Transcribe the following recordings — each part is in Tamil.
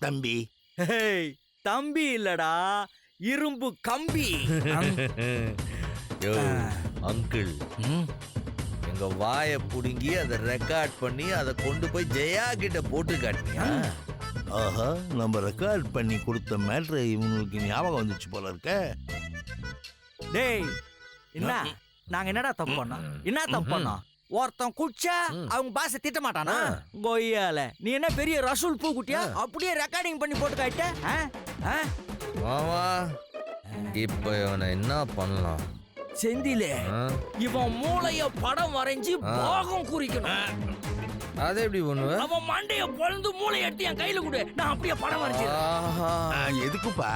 தம்பி. தம்பி இல்லடா, இரும்பு கம்பி. அங்கிள், எங்க வாயை புடுங்கி அதை ரெக்கார்ட் பண்ணி அதை கொண்டு போய் ஜெயா கிட்ட போட்டு காட்டினியா? ஆஹா, நம்ம ரெக்கார்ட் பண்ணி கொடுத்த மேட்ரு இவங்களுக்கு ஞாபகம் வந்துச்சு போல இருக்க. டேய், என்ன நாங்க என்னடா தப்பு பண்ணோம்? என்ன தப்பு பண்ணோம்? ஒருத்தன் குடிச்சா அவங்க பாச திட்ட மாட்டானா? கொய்யால நீ என்ன பெரிய ரசூல் பூக்குட்டியா? அப்படியே ரெக்கார்டிங் பண்ணி போட்டு காட்ட. மாமா, இப்ப இவனை என்ன பண்ணலாம்? செந்திலே, இவன் மூளைய படம் வரைஞ்சி பாகம் குறிக்கணும். அதை எப்படி பண்ணுவ? அவன் மண்டைய பொழுது மூளை எடுத்து என் கையில கொடு, நான் அப்படியே படம் வரைஞ்சிடுறேன். எதுக்குப்பா?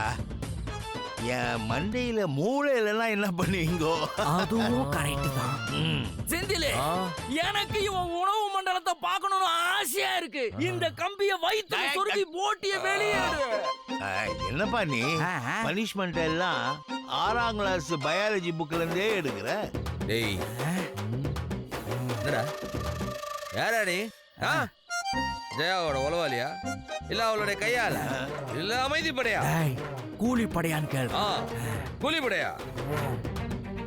என் மண்டையில மூளையில என்ன பண்ணுவீங்கோ? அதுவும் கரெக்ட் தான். செந்திலே, எனக்கு இவன் உணவு மண்டலத்தை பார்க்கணும்னு ஆசையா இருக்கு. இந்த கம்பிய வைத்து சொருகி போட்டிய வெளியேறு. என்னப்பா நீ பனிஷ்மெண்ட் எல்லாம் 6ஆம் கிளாஸ் பயாலஜி புக்ல இருந்தே எடுக்கிற? டேய், யாரா நீ? ஜெயாவோட உளவாளியா இல்ல அவளுடைய கையால இல்ல அமைதி படையா? கூலி படையான்னு கேள்வி. கூலி படையா?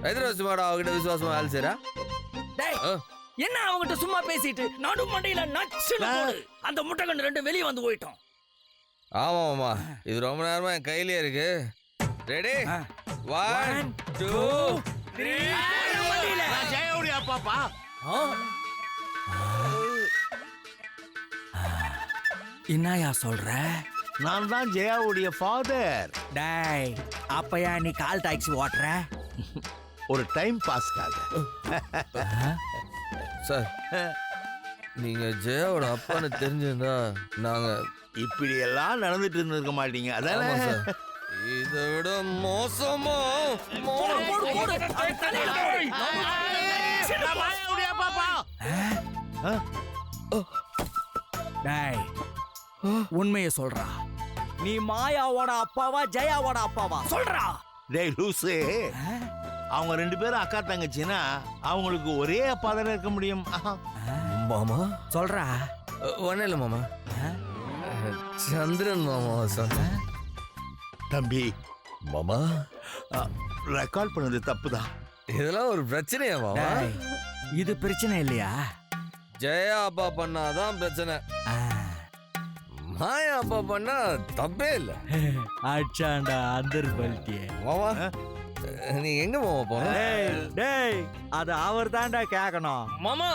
ஹைதராபாத் அவகிட்ட விசுவாசமா ஆள் சேரா? என்ன அவங்கிட்ட சும்மா பேசிட்டு நடு மண்டையில நச்சு அந்த முட்டைக்கண்ணு 2 வெளியே வந்து போயிட்டோம். ஆமா ஆமா, இது ரொம்ப நேரமா என் கையிலே இருக்கு. ரெடி? 1 2 3. ஜெயாவுடைய அப்பாப்பா. என்னயா சொல்ற? நான் தான் ஜெயாவுடைய ஃபாதர். டேய், அப்பயா நீ கால் டாக்ஸி ஓட்டுற? ஒரு டைம் பாஸ்க்காக. சார், நீங்க ஜெயாவோட அப்பான்னு தெரிஞ்சிருந்தா நாங்க இப்படி எல்லாம் நடந்துட்டு இருந்திருக்க மாட்டீங்க. அதான் இதை விட மோசமா உண்மைய சொல்றா. நீ மாயாவோட அப்பாவா ஜெயாவோட அப்பாவா சொல்றா? டேய் லூசு, அவங்க 2 பேரும் அக்கா தங்கச்சின்னா அவங்களுக்கு ஒரே அப்பா தானே இருக்க முடியும். மாமா சொல்றா. ஒன்னும் இல்ல மாமா, சந்திரன் மாமா சொன்ன. தம்பி, மாமா ரெக்கார்ட் பண்ணது தப்புதான். இதெல்லாம் ஒரு பிரச்சனையா மாமா? இது பிரச்சனை இல்லையா? ஜெயா அப்பா பண்ணாதான் பிரச்சனை, மாயா அப்பா பண்ணா தப்பே இல்ல. அச்சாண்டா அந்தர் பல்ட்டியே. மாமா, நீ எங்க மாமா போன? டேய், அது அவர் தாண்டா கேட்கணும். மாமா,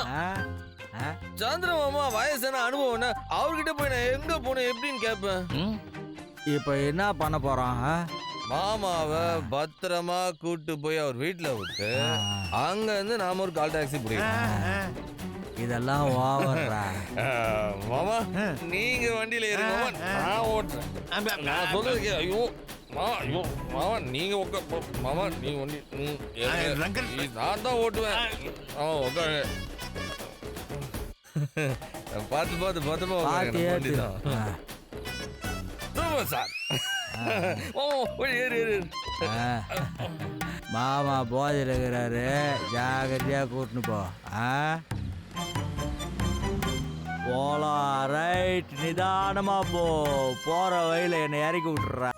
சந்திர மாமா வயசான அனுபவம், அவர்கிட்ட போய் நான் எங்க போனேன் எப்படின்னு கேட்பேன். இப்ப என்ன பண்ண போறான்? மாமாவை பத்திரமா கூட்டு போய் அவர் வீட்டுல விட்டு அங்க இருந்து நாம ஒரு கால் டாக்ஸி பிடிக்கிறோம். இதெல்லாம் ஓவர்ரா. மாமா, நீங்க வண்டியில ஏறுங்க மாமா, நான் ஓட்டுறேன். நான் சொல்றது ஐயோ மாமா, ஐயோ மாமா நீங்க மாமா நீங்க வண்டி நான் தான் ஓட்டுவேன். உட்காருங்க. பார்த்து பார்த்து பத்திரமா வண்டி தான் சார். மாமா போதையில் இருக்கிறாரு, ஜாகிரதையா கூட்டின்னு போ. போலாம். ரைட், நிதானமா போ. போற வழியில என்னை இறக்கி விட்டுற.